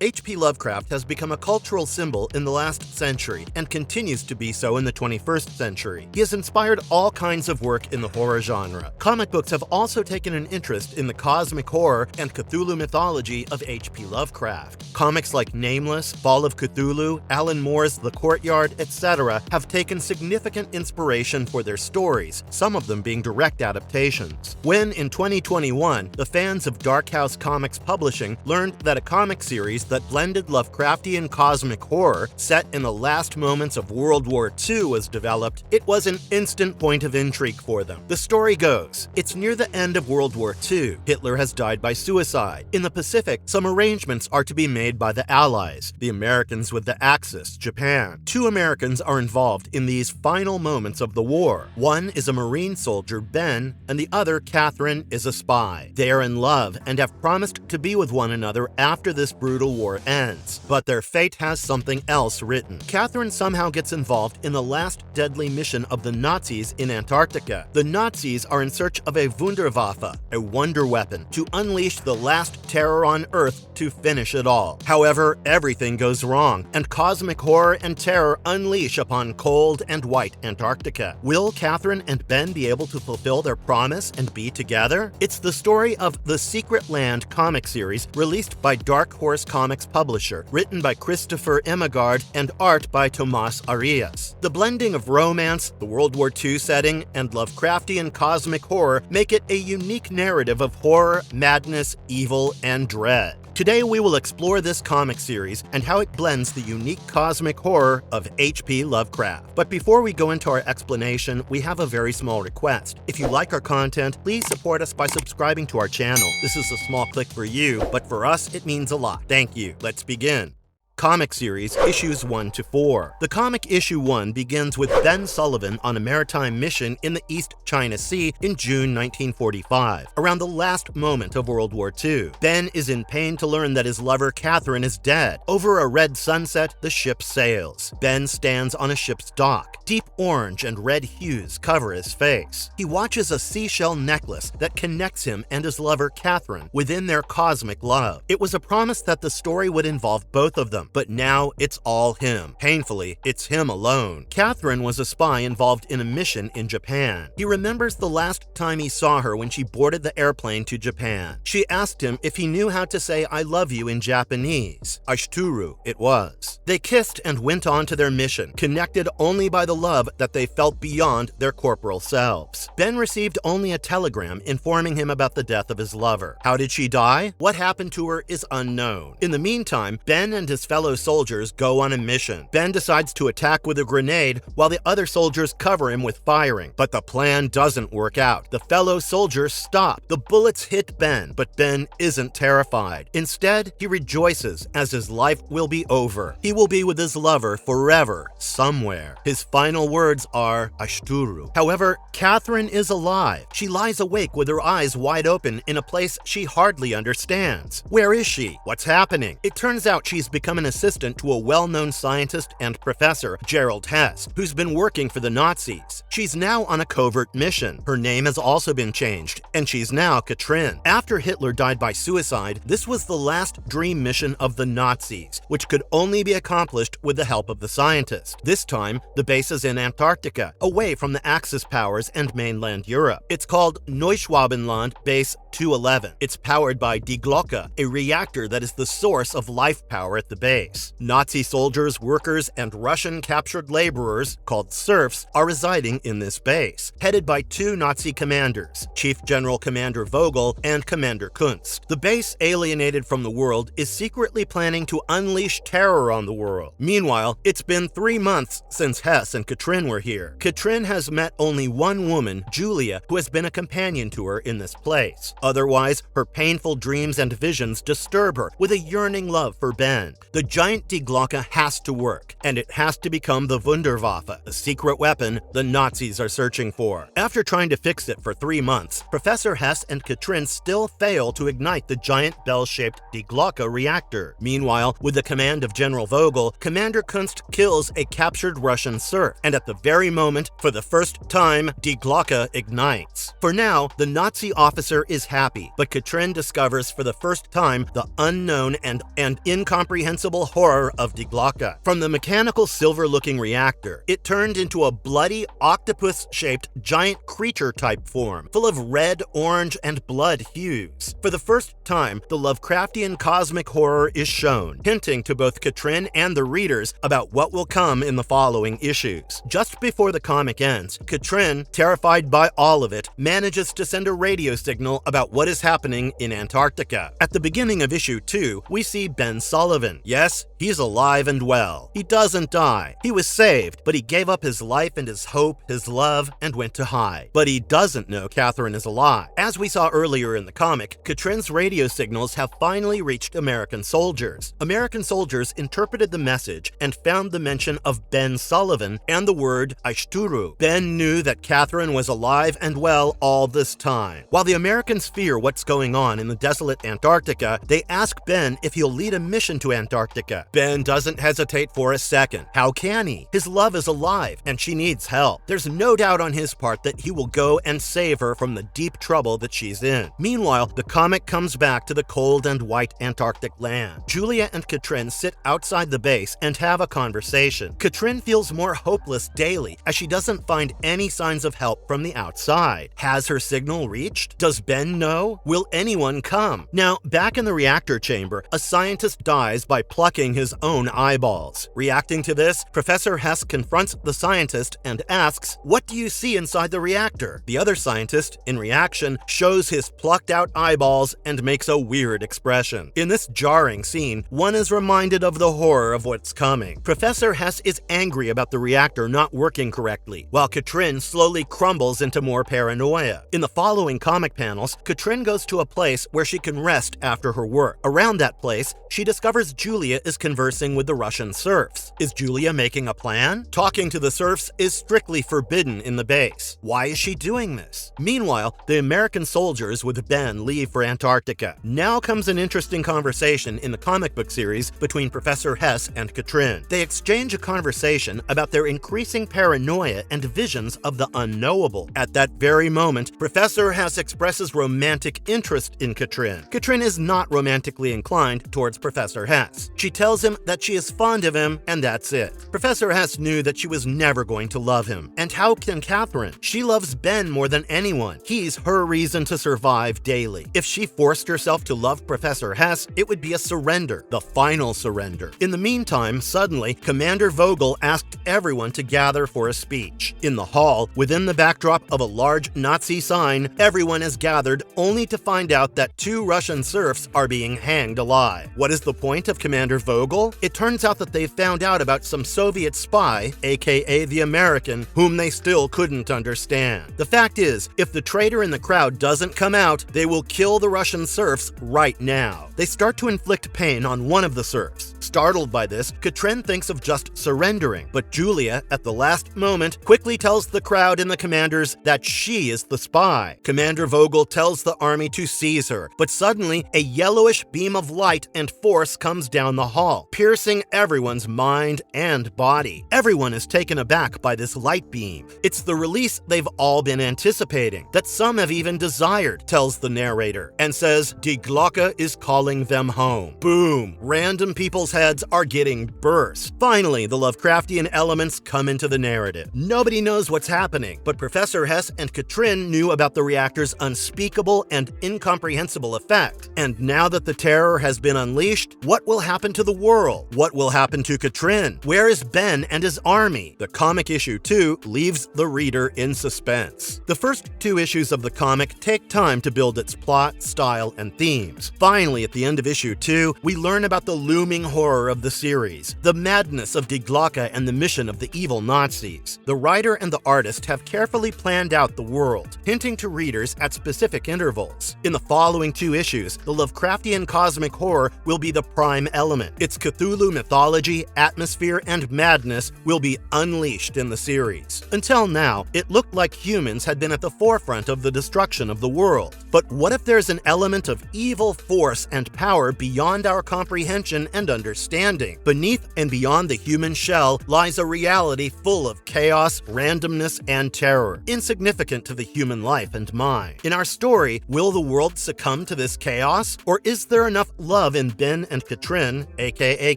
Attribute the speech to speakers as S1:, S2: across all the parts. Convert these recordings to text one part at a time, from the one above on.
S1: H.P. Lovecraft has become a cultural symbol in the last century and continues to be so in the 21st century. He has inspired all kinds of work in the horror genre. Comic books have also taken an interest in the cosmic horror and Cthulhu mythology of H.P. Lovecraft. Comics like Nameless, Fall of Cthulhu, Alan Moore's The Courtyard, etc. have taken significant inspiration for their stories, some of them being direct adaptations. When, in 2021, the fans of Dark House Comics Publishing learned that a comic series that blended Lovecraftian cosmic horror set in the last moments of World War II was developed, it was an instant point of intrigue for them. The story goes, it's near the end of World War II. Hitler has died by suicide. In the Pacific, some arrangements are to be made by the Allies, the Americans with the Axis, Japan. 2 Americans are involved in these final moments of the war. One is a Marine soldier, Ben, and the other, Katherine, is a spy. They are in love and have promised to be with one another after this brutal war ends, but their fate has something else written. Katherine somehow gets involved in the last deadly mission of the Nazis in Antarctica. The Nazis are in search of a Wunderwaffe, a wonder weapon, to unleash the last terror on Earth to finish it all. However, everything goes wrong, and cosmic horror and terror unleash upon cold and white Antarctica. Will Katherine and Ben be able to fulfill their promise and be together? It's the story of the Secret Land comic series released by Dark Horse Comics publisher, written by Christofer Emigard and art by Tomás Arias. The blending of romance, the World War II setting, and Lovecraftian cosmic horror make it a unique narrative of horror, madness, evil, and dread. Today we will explore this comic series and how it blends the unique cosmic horror of H.P. Lovecraft. But before we go into our explanation, we have a very small request. If you like our content, please support us by subscribing to our channel. This is a small click for you, but for us it means a lot. Thank you. Let's begin. Comic Series, Issues 1 to 4. The comic Issue 1 begins with Ben Sullivan on a maritime mission in the East China Sea in June 1945, around the last moment of World War II. Ben is in pain to learn that his lover Katherine is dead. Over a red sunset, the ship sails. Ben stands on a ship's dock. Deep orange and red hues cover his face. He watches a seashell necklace that connects him and his lover Katherine within their cosmic love. It was a promise that the story would involve both of them, but now it's all him. Painfully, it's him alone. Katherine was a spy involved in a mission in Japan. He remembers the last time he saw her when she boarded the airplane to Japan. She asked him if he knew how to say "I love you" in Japanese. Ashituru, it was. They kissed and went on to their mission, connected only by the love that they felt beyond their corporal selves. Ben received only a telegram informing him about the death of his lover. How did she die? What happened to her is unknown. In the meantime, Ben and his fellow soldiers go on a mission. Ben decides to attack with a grenade while the other soldiers cover him with firing, but the plan doesn't work out. The fellow soldiers stop. The bullets hit Ben, but Ben isn't terrified. Instead, he rejoices as his life will be over. He will be with his lover forever, somewhere. His final words are Ashituru. However, Katherine is alive. She lies awake with her eyes wide open in a place she hardly understands. Where is she? What's happening? It turns out she's become an assistant to a well-known scientist and professor, Gerald Hess, who's been working for the Nazis. She's now on a covert mission. Her name has also been changed, and she's now Katrin. After Hitler died by suicide, this was the last dream mission of the Nazis, which could only be accomplished with the help of the scientist. This time, the base is in Antarctica, away from the Axis powers and mainland Europe. It's called Neuschwabenland Base 211. It's powered by Die Glocke, a reactor that is the source of life power at the base. Nazi soldiers, workers, and Russian captured laborers, called serfs, are residing in this base, headed by 2 Nazi commanders, Chief General Commander Vogel and Commander Kunst. The base, alienated from the world, is secretly planning to unleash terror on the world. Meanwhile, it's been 3 months since Hess and Katrin were here. Katrin has met only one woman, Julia, who has been a companion to her in this place. Otherwise, her painful dreams and visions disturb her with a yearning love for Ben. The giant Die Glocke has to work, and it has to become the Wunderwaffe, the secret weapon the Nazis are searching for. After trying to fix it for 3 months, Professor Hess and Katrin still fail to ignite the giant bell-shaped Die Glocke reactor. Meanwhile, with the command of General Vogel, Commander Kunst kills a captured Russian serf, and at the very moment, for the first time, Die Glocke ignites. For now, the Nazi officer is happy, but Katherine discovers for the first time the unknown and incomprehensible horror of Die Glocke. From the mechanical silver-looking reactor, it turned into a bloody, octopus-shaped giant creature-type form, full of red, orange, and blood hues. For the first time, the Lovecraftian cosmic horror is shown, hinting to both Katherine and the readers about what will come in the following issues. Just before the comic ends, Katherine, terrified by all of it, manages to send a radio signal about what is happening in Antarctica. At the beginning of issue 2, we see Ben Sullivan. Yes, he's alive and well. He doesn't die. He was saved, but he gave up his life and his hope, his love, and went to hide. But he doesn't know Katherine is alive. As we saw earlier in the comic, Katherine's radio signals have finally reached American soldiers. American soldiers interpreted the message and found the mention of Ben Sullivan and the word Aishturu. Ben knew that Katherine was alive and well all this time. While the Americans fear what's going on in the desolate Antarctica, they ask Ben if he'll lead a mission to Antarctica. Ben doesn't hesitate for a second. How can he? His love is alive, and she needs help. There's no doubt on his part that he will go and save her from the deep trouble that she's in. Meanwhile, the comic comes back to the cold and white Antarctic land. Julia and Katherine sit outside the base and have a conversation. Katherine feels more hopeless daily as she doesn't find any signs of help from the outside. Has her signal reached? Does Ben know? Will anyone come? Now, back in the reactor chamber, a scientist dies by plucking his own eyeballs. Reacting to this, Professor Hess confronts the scientist and asks, "What do you see inside the reactor?" The other scientist, in reaction, shows his plucked out eyeballs and makes a weird expression. In this jarring scene, one is reminded of the horror of what's coming. Professor Hess is angry about the reactor not working correctly, while Katherine slowly crumbles into more paranoia. In the following comic panels, Katherine goes to a place where she can rest after her work. Around that place, she discovers Julia is conversing with the Russian serfs. Is Julia making a plan? Talking to the serfs is strictly forbidden in the base. Why is she doing this? Meanwhile, the American soldiers with Ben leave for Antarctica. Now comes an interesting conversation in the comic book series between Professor Hess and Katherine. They exchange a conversation about their increasing paranoia and visions of the unknowable. At that very moment, Professor Hess expresses romantic interest in Katherine. Katherine is not romantically inclined towards Professor Hess. She tells him that she is fond of him, and that's it. Professor Hess knew that she was never going to love him. And how can Katherine? She loves Ben more than anyone. He's her reason to survive daily. If she forced herself to love Professor Hess, it would be a surrender, the final surrender. In the meantime, suddenly, Commander Vogel asked everyone to gather for a speech. In the hall, within the backdrop of a large Nazi sign, everyone is gathered only to find out that 2 Russian serfs are being hanged alive. What is the point of Commander Vogel? It turns out that they've found out about some Soviet spy, aka the American, whom they still couldn't understand. The fact is, if the traitor in the crowd doesn't come out, they will kill the Russian serfs right now. They start to inflict pain on one of the serfs. Startled by this, Katherine thinks of just surrendering, but Julia, at the last moment, quickly tells the crowd and the commanders that she is the spy. Commander Vogel tells the army to seize her, but suddenly a yellowish beam of light and force comes down the hall, piercing everyone's mind and body. Everyone is taken aback by this light beam. It's the release they've all been anticipating, that some have even desired, tells the narrator, and says Die Glocke is calling them home. Boom! Random people's heads are getting burst. Finally, the Lovecraftian elements come into the narrative. Nobody knows what's happening, but Professor Hess and Katherine knew about the reactor's unspeakable and incomprehensible effect. And now that the terror has been unleashed, what will happen to the world? What will happen to Katherine? Where is Ben and his army? The comic issue 2 leaves the reader in suspense. The first 2 issues of the comic take time to build its plot, style, and themes. Finally, at the end of issue 2, we learn about the looming horror of the series, the madness of Die Glocke and the mission of the evil Nazis. The writer and the artist have carefully planned out the world, hinting to readers at specific intervals. In the following 2 issues, the Lovecraftian cosmic horror will be the prime element. Its Cthulhu mythology, atmosphere, and madness will be unleashed in the series. Until now, it looked like humans had been at the forefront of the destruction of the world. But what if there's an element of evil force and power beyond our comprehension and understanding? understanding. Beneath and beyond the human shell lies a reality full of chaos, randomness, and terror, insignificant to the human life and mind. In our story, will the world succumb to this chaos? Or is there enough love in Ben and Katherine, aka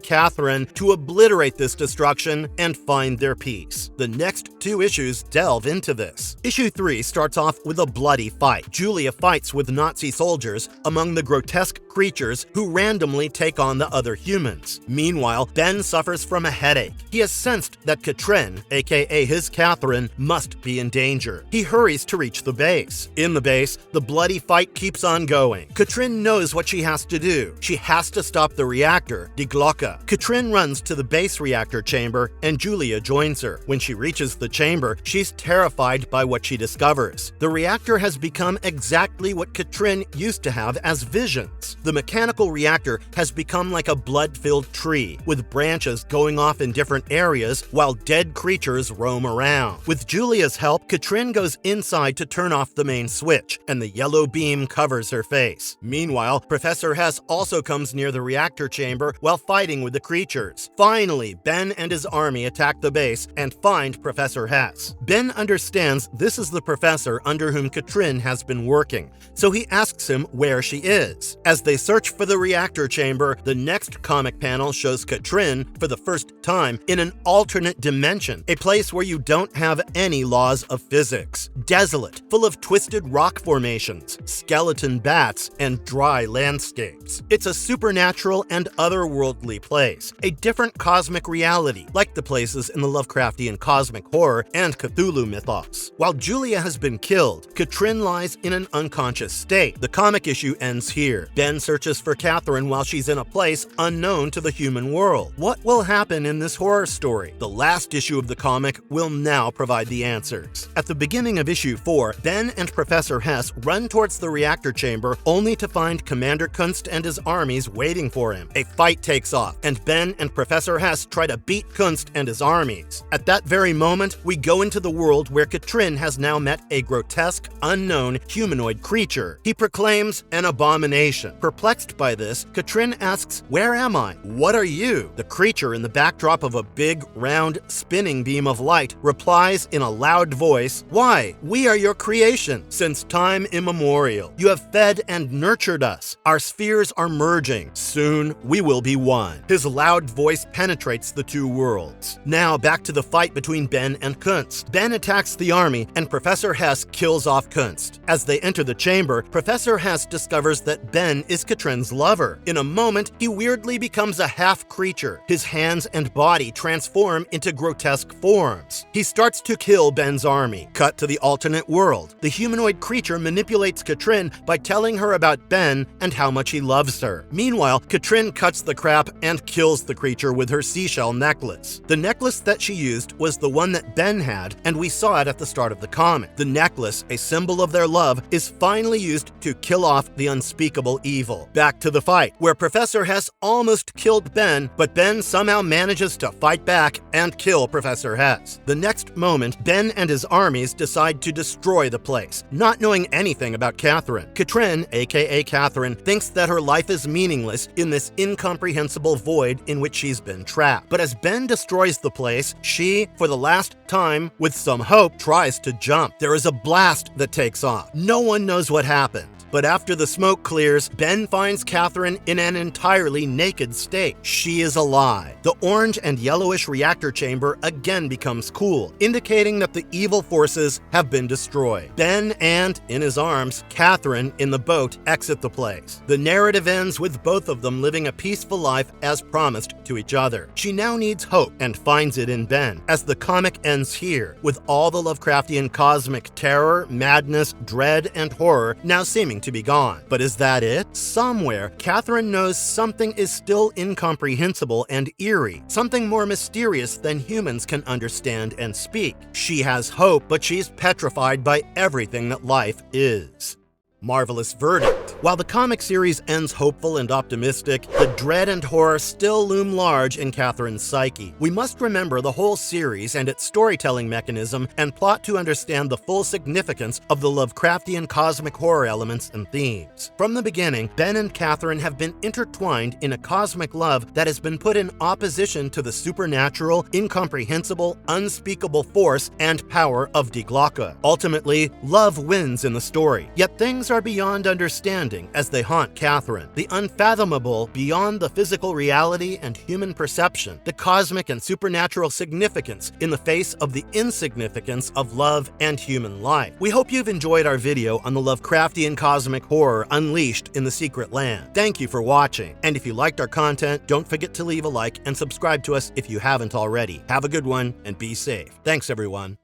S1: Katherine, to obliterate this destruction and find their peace? The next 2 issues delve into this. Issue 3 starts off with a bloody fight. Julia fights with Nazi soldiers among the grotesque creatures who randomly take on the other humans. Meanwhile, Ben suffers from a headache. He has sensed that Katherine, aka his Katherine, must be in danger. He hurries to reach the base. In the base, the bloody fight keeps on going. Katherine knows what she has to do. She has to stop the reactor, Die Glocke. Katherine runs to the base reactor chamber, and Julia joins her. When she reaches the chamber, she's terrified by what she discovers. The reactor has become exactly what Katherine used to have as visions. The mechanical reactor has become like a blood-filled tree, with branches going off in different areas while dead creatures roam around. With Julia's help, Katherine goes inside to turn off the main switch, and the yellow beam covers her face. Meanwhile, Professor Hess also comes near the reactor chamber while fighting with the creatures. Finally, Ben and his army attack the base and find Professor Hess. Ben understands this is the professor under whom Katherine has been working, so he asks him where she is. As they search for the reactor chamber, the next comic panel shows Katherine, for the first time, in an alternate dimension, a place where you don't have any laws of physics. Desolate, full of twisted rock formations, skeleton bats, and dry landscapes. It's a supernatural and otherworldly place, a different cosmic reality, like the places in the Lovecraftian cosmic horror and Cthulhu mythos. While Julia has been killed, Katherine lies in an unconscious state. The comic issue ends here. Ben searches for Katherine while she's in a place unknown to the human world. What will happen in this horror story? The last issue of the comic will now provide the answers. At the beginning of issue 4, Ben and Professor Hess run towards the reactor chamber only to find Commander Kunst and his armies waiting for him. A fight takes off, and Ben and Professor Hess try to beat Kunst and his armies. At that very moment, we go into the world where Katherine has now met a grotesque, unknown humanoid creature. He proclaims an abomination. Perplexed by this, Katherine asks, "Where am I? What are you?" The creature, in the backdrop of a big, round, spinning beam of light, replies in a loud voice, "Why, we are your creation. Since time immemorial, you have fed and nurtured us. Our spheres are merging. Soon, we will be one." His loud voice penetrates the 2 worlds. Now, back to the fight between Ben and Kunst. Ben attacks the army, and Professor Hess kills off Kunst. As they enter the chamber, Professor Hess discovers that Ben is Katherine's lover. In a moment, he weirdly becomes a half-creature. His hands and body transform into grotesque forms. He starts to kill Ben's army. Cut to the alternate world. The humanoid creature manipulates Katherine by telling her about Ben and how much he loves her. Meanwhile, Katherine cuts the crap and kills the creature with her seashell necklace. The necklace that she used was the one that Ben had, and we saw it at the start of the comic. The necklace, a symbol of their love, is finally used to kill off the unspeakable evil. Back to the fight, where Professor Hess almost killed Ben, but Ben somehow manages to fight back and kill Professor Hess. The next moment, Ben and his armies decide to destroy the place, not knowing anything about Katherine. Katherine, aka Katherine, thinks that her life is meaningless in this incomprehensible void in which she's been trapped. But as Ben destroys the place, she, for the last time, with some hope, tries to jump. There is a blast that takes off. No one knows what happened. But after the smoke clears, Ben finds Katherine in an entirely naked state. She is alive. The orange and yellowish reactor chamber again becomes cool, indicating that the evil forces have been destroyed. Ben and, in his arms, Katherine in the boat exit the place. The narrative ends with both of them living a peaceful life as promised to each other. She now needs hope and finds it in Ben, as the comic ends here, with all the Lovecraftian cosmic terror, madness, dread, and horror now seeming to be gone. But is that it? Somewhere, Katherine knows something is still incomprehensible and eerie, something more mysterious than humans can understand and speak. She has hope, but she's petrified by everything that life is. Marvelous verdict. While the comic series ends hopeful and optimistic, the dread and horror still loom large in Katherine's psyche. We must remember the whole series and its storytelling mechanism and plot to understand the full significance of the Lovecraftian cosmic horror elements and themes. From the beginning, Ben and Katherine have been intertwined in a cosmic love that has been put in opposition to the supernatural, incomprehensible, unspeakable force and power of Die Glocke. Ultimately, love wins in the story, yet things are beyond understanding as they haunt Katherine. The unfathomable beyond the physical reality and human perception, the cosmic and supernatural significance in the face of the insignificance of love and human life. We hope you've enjoyed our video on the Lovecraftian cosmic horror unleashed in the Secret Land. Thank you for watching, and if you liked our content, don't forget to leave a like and subscribe to us if you haven't already. Have a good one and be safe. Thanks everyone.